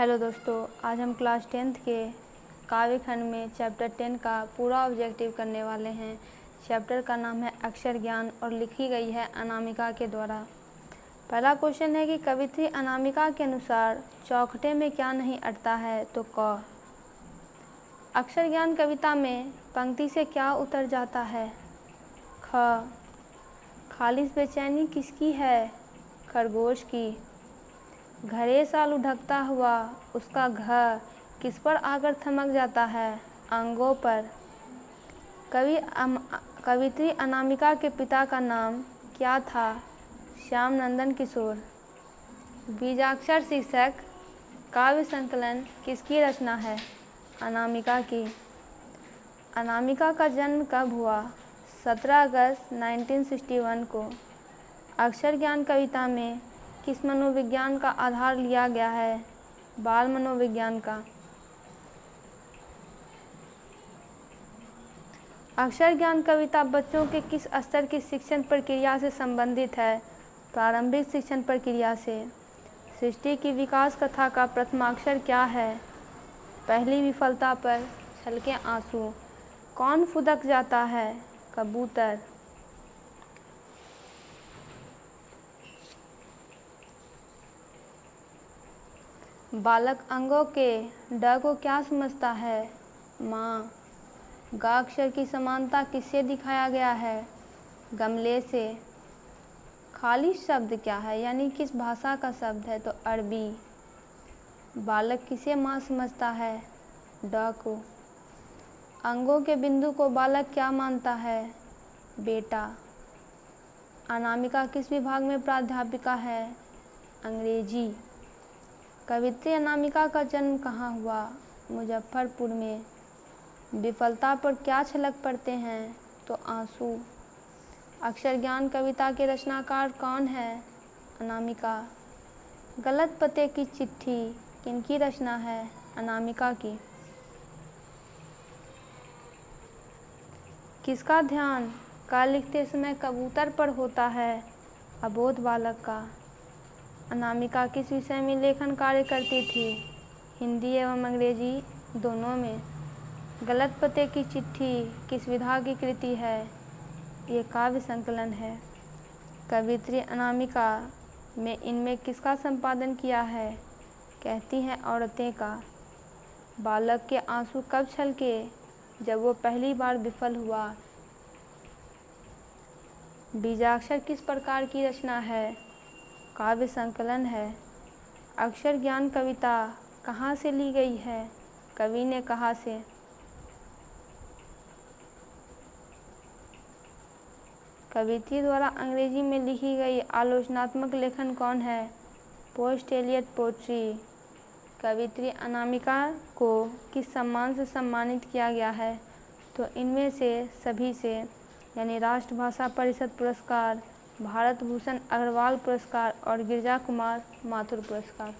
Hello दोस्तों, आज हम क्लास 10th के काव्य खंड में चैप्टर 10 का पूरा ऑब्जेक्टिव करने वाले हैं। चैप्टर का नाम है अक्षर ज्ञान और लिखी गई है अनामिका के द्वारा। पहला क्वेश्चन है कि कवित्री अनामिका के अनुसार चौखटे में क्या नहीं अटता है, तो क। अक्षर ज्ञान कविता में पंक्ति से क्या उतर जाता है, ख। खालिस बेचैनी किसकी है, खरगोश की। घरे साल उढ़कता हुआ उसका घ किस पर आकर थमक जाता है, अंगों पर। कवित्री अनामिका के पिता का नाम क्या था, श्याम नंदन किशोर। बीजाक्षर शीर्षक काव्य संकलन किसकी रचना है, अनामिका की। अनामिका का जन्म कब हुआ, 17 अगस्त 1961 को। अक्षर ज्ञान कविता में किस मनोविज्ञान का आधार लिया गया है, बाल मनोविज्ञान का। अक्षर ज्ञान कविता बच्चों के किस स्तर की शिक्षण प्रक्रिया से संबंधित है, प्रारंभिक शिक्षण प्रक्रिया से। सृष्टि की विकास कथा का प्रथमाक्षर क्या है, पहली विफलता पर छलके आंसू। कौन फुदक जाता है, कबूतर। बालक अंगों के ड को क्या समझता है, माँ। ग अक्षर की समानता किससे दिखाया गया है, गमले से। खालिस शब्द क्या है, यानी किस भाषा का शब्द है, तो अरबी। बालक किसे माँ समझता है, ड को। अंगों के बिंदु को बालक क्या मानता है, बेटा। अनामिका किस विभाग में प्राध्यापिका है, अंग्रेजी। कवित्री अनामिका का जन्म कहाँ हुआ, मुजफ्फरपुर में। विफलता पर क्या छलक पड़ते हैं, तो आंसू। अक्षर ज्ञान कविता के रचनाकार कौन है, अनामिका। गलत पते की चिट्ठी किनकी रचना है, अनामिका की। किसका ध्यान का लिखते समय कबूतर पर होता है, अबोध बालक का। अनामिका किस विषय में लेखन कार्य करती थी, हिंदी एवं अंग्रेजी दोनों में। गलत पते की चिट्ठी किस विधा की कृति है, ये काव्य संकलन है। कवित्री अनामिका में इनमें किसका संपादन किया है, कहती हैं औरतें का। बालक के आंसू कब छलके, जब वो पहली बार विफल हुआ। बीजाक्षर किस प्रकार की रचना है, काव्य संकलन है। अक्षर ज्ञान कविता कहाँ से ली गई है, कवि ने कहा से। कवित्री द्वारा अंग्रेजी में लिखी गई आलोचनात्मक लेखन कौन है, पोस्ट एलियट पोट्री। कवित्री अनामिका को किस सम्मान से सम्मानित किया गया है, तो इनमें से सभी से, यानी राष्ट्रभाषा परिषद पुरस्कार, भारत भूषण अग्रवाल पुरस्कार और गिरिजा कुमार माथुर पुरस्कार।